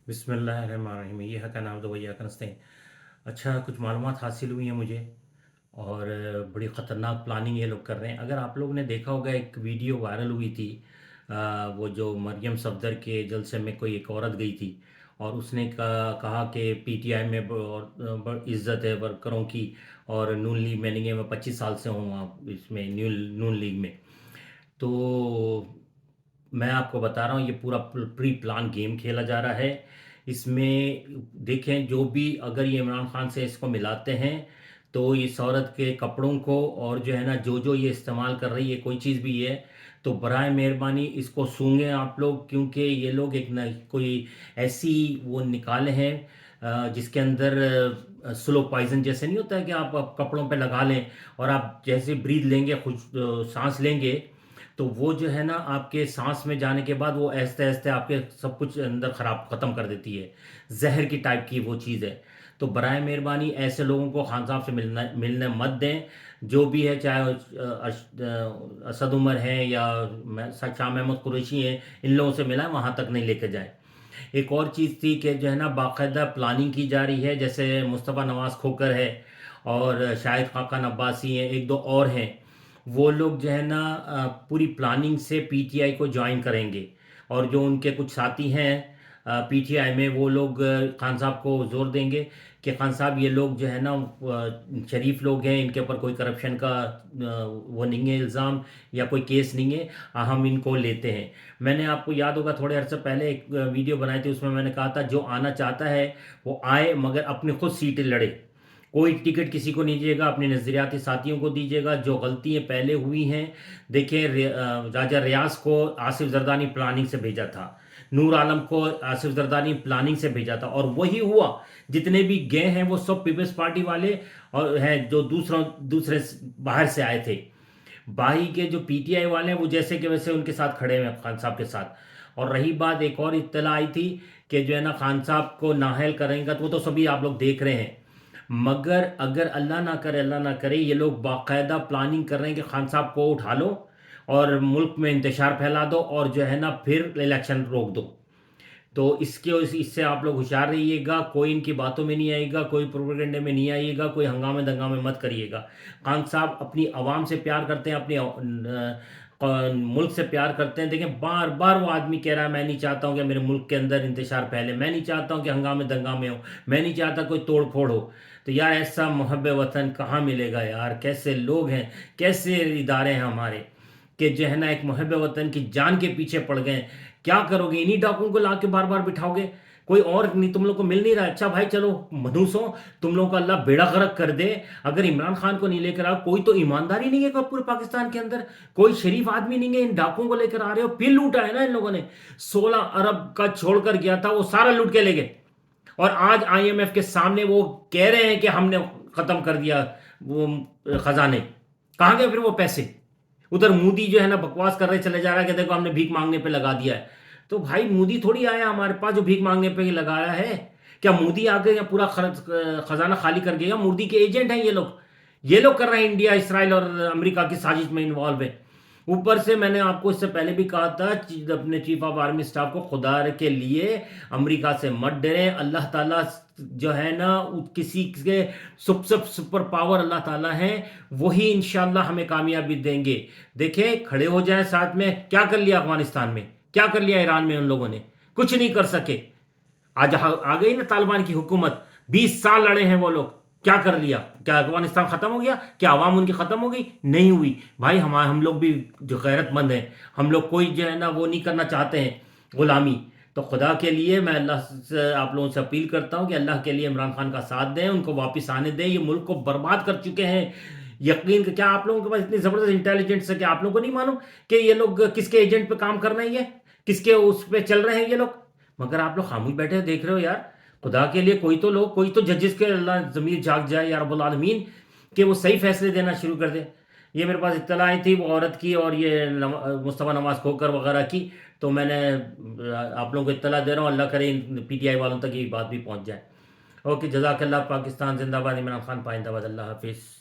बिस्मिल्लाहिर्रहमानिर्रहीम इय्याका का नाम वइय्याका का नस्तईन। अच्छा, कुछ मालूमात हासिल हुई हैं मुझे और बड़ी ख़तरनाक प्लानिंग ये लोग कर रहे हैं। अगर आप लोग ने देखा होगा, एक वीडियो वायरल हुई थी, वो जो मरियम सफदर के जलसे में कोई एक औरत गई थी और उसने कहा कि पीटीआई में इज़्ज़त है वर्करों की और नून लीग में नहीं है, मैं 25 साल से हूँ आप इसमें नून लीग में। तो मैं आपको बता रहा हूँ, ये पूरा प्री प्लान गेम खेला जा रहा है। इसमें देखें, जो भी अगर ये इमरान खान से इसको मिलाते हैं तो इस औरत के कपड़ों को और जो है ना, जो जो ये इस्तेमाल कर रही है कोई चीज़ भी है, तो बराए मेहरबानी इसको सूंघें आप लोग, क्योंकि ये लोग एक न कोई ऐसी वो निकाले हैं जिसके अंदर स्लो पॉइजन जैसे नहीं होता है कि आप कपड़ों पे लगा लें और आप जैसे ब्रीथ लेंगे, खुद सांस लेंगे, तो वो जो है ना आपके सांस में जाने के बाद वो ऐसे ऐसे आपके सब कुछ अंदर ख़राब ख़त्म कर देती है। जहर की टाइप की वो चीज़ है। तो बराए मेहरबानी ऐसे लोगों को खान साहब से मिलने मत दें। जो भी है, चाहे असद उमर हैं या शाह महमूद कुरैशी हैं, इन लोगों से मिलाएं, वहाँ तक नहीं लेके जाएं। एक और चीज़ थी कि जो है ना बाकायदा प्लानिंग की जा रही है, जैसे मुस्तफ़ा नवाज़ खोकर है और शाहिद खाकान अब्बासी हैं, एक दो और हैं। वो लोग जो है ना पूरी प्लानिंग से पीटीआई को ज्वाइन करेंगे और जो उनके कुछ साथी हैं पीटीआई में, वो लोग खान साहब को जोर देंगे कि खान साहब ये लोग जो है ना शरीफ लोग हैं, इनके ऊपर कोई करप्शन का वो नहीं है इल्ज़ाम या कोई केस नहीं है, हम इनको लेते हैं। मैंने आपको याद होगा थोड़े अर्से पहले एक वीडियो बनाई थी, उसमें मैंने कहा था जो आना चाहता है वो आए, मगर अपनी खुद सीटें लड़े। कोई टिकट किसी को नहीं दीजिएगा, अपने नज़रियाती साथियों को दीजिएगा। जो गलतियाँ पहले हुई हैं, देखिए राजा रियाज को आसिफ जरदानी प्लानिंग से भेजा था, नूर आलम को आसिफ जरदानी प्लानिंग से भेजा था, और वही हुआ। जितने भी गए हैं वो सब पीपल्स पार्टी वाले और हैं, जो दूसरे बाहर से आए थे। बाही के जो पीटीआई वाले हैं वो जैसे कि वैसे उनके साथ खड़े हैं खान साहब के साथ। और रही बात, एक और इत्तला आई थी कि जो है ना खान साहब को नाअहल करेंगे, तो वो तो सभी आप लोग देख रहे हैं। मगर अगर अल्लाह ना करे ये लोग बाकायदा प्लानिंग कर रहे हैं कि खान साहब को उठा लो और मुल्क में इंतशार फैला दो और जो है ना फिर इलेक्शन रोक दो, तो इससे आप लोग होशियार रहिएगा। कोई इनकी बातों में नहीं आएगा, कोई प्रोपेगेंडे में नहीं आइएगा, कोई हंगामे दंगामे मत करिएगा। खान साहब अपनी आवाम से प्यार करते हैं, अपनी मुल्क से प्यार करते हैं। देखें, बार बार वो आदमी कह रहा है मैं नहीं चाहता हूँ कि मेरे मुल्क के अंदर इंतशार फैले, मैं नहीं चाहता हूँ कि हंगामे दंगामे हो, मैं नहीं चाहता कोई तोड़ फोड़ हो। तो यार, ऐसा मुहब्ब वतन कहाँ मिलेगा यार? कैसे लोग हैं, कैसे इदारे हैं हमारे कि जो है ना एक मुहब्ब वतन की जान के पीछे पड़ गए। क्या करोगे? इन्हीं डाकुओं को ला के बार बार बिठाओगे? कोई और नहीं, तुम लोग को मिल नहीं रहा। अच्छा भाई, चलो मधुसो, तुम लोगों का अल्लाह बेड़ा गर्क कर दे। अगर इमरान खान को नहीं लेकर आओ, कोई तो ईमानदारी नहीं है पूरे पाकिस्तान के अंदर, कोई शरीफ आदमी नहीं है। इन डाकुओं को लेकर आ रहे हो, फिर लूटा है ना इन लोगों ने। 16 अरब का छोड़कर गया था, वो सारा लूट के ले गए। और आज आईएमएफ के सामने वो कह रहे हैं कि हमने खत्म कर दिया वो खजाने। कहाँ गए फिर वो पैसे? उधर मोदी जो है ना बकवास कर रहे चले जा रहा है कि देखो हमने भीख मांगने पे लगा दिया है। तो भाई, मोदी थोड़ी आया हमारे पास जो भीख मांगने पे लगाया है। क्या मोदी आ गए या पूरा खजाना खाली कर गया? मोदी के एजेंट हैं ये लोग। ये लोग कर रहे हैं, इंडिया इसराइल और अमेरिका की साजिश में इन्वॉल्व है। ऊपर से मैंने आपको इससे पहले भी कहा था, अपने चीफ ऑफ आर्मी स्टाफ को खुदा के लिए अमेरिका से मत डरें। अल्लाह ताला जो है ना, किसी के सुपर पावर अल्लाह ताला है, वही इंशाल्लाह हमें कामयाबी देंगे। देखें, खड़े हो जाएं साथ में। क्या कर लिया अफगानिस्तान में, क्या कर लिया ईरान में? उन लोगों ने कुछ नहीं कर सके। आज आ गई ना तालिबान की हुकूमत, 20 साल लड़े हैं वो लोग, क्या कर लिया? क्या अफगानिस्तान खत्म हो गया? क्या आवाम उनकी खत्म हो गई? नहीं हुई भाई। हम लोग भी जो गैरतमंद हैं, हम लोग कोई जो है ना वो नहीं करना चाहते हैं गुलामी। तो खुदा के लिए मैं अल्लाह से आप लोगों से अपील करता हूं कि अल्लाह के लिए इमरान खान का साथ दें, उनको वापस आने दें। ये मुल्क को बर्बाद कर चुके हैं। यकीन कि क्या आप लोगों के पास इतनी ज़बरदस्त इंटेलिजेंस है कि आप लोगों को नहीं मालूम कि ये लोग किसके एजेंट पे काम कर रहे हैं, ये किसके उस पे चल रहे हैं ये लोग? मगर आप लोग खामोश बैठे देख रहे हो यार। खुदा के लिए कोई तो लोग, कोई तो जजेस के अल्लाह ज़मीर जाग जाए या रब्बुल आलमीन, कि वो सही फैसले देना शुरू कर दे। ये मेरे पास इत्तला आई थी वो औरत की और ये मुस्तफ़ा नवाज़ खोकर वगैरह की। तो मैंने आप लोगों को इत्तला दे रहा हूँ, अल्लाह करे पीटीआई वालों तक ये बात भी पहुँच जाए। ओके, जज़ाकल्लाह। पाकिस्तान जिंदाबाद, इमरान खान पाइंदाबाद। अल्लाह हाफिज़।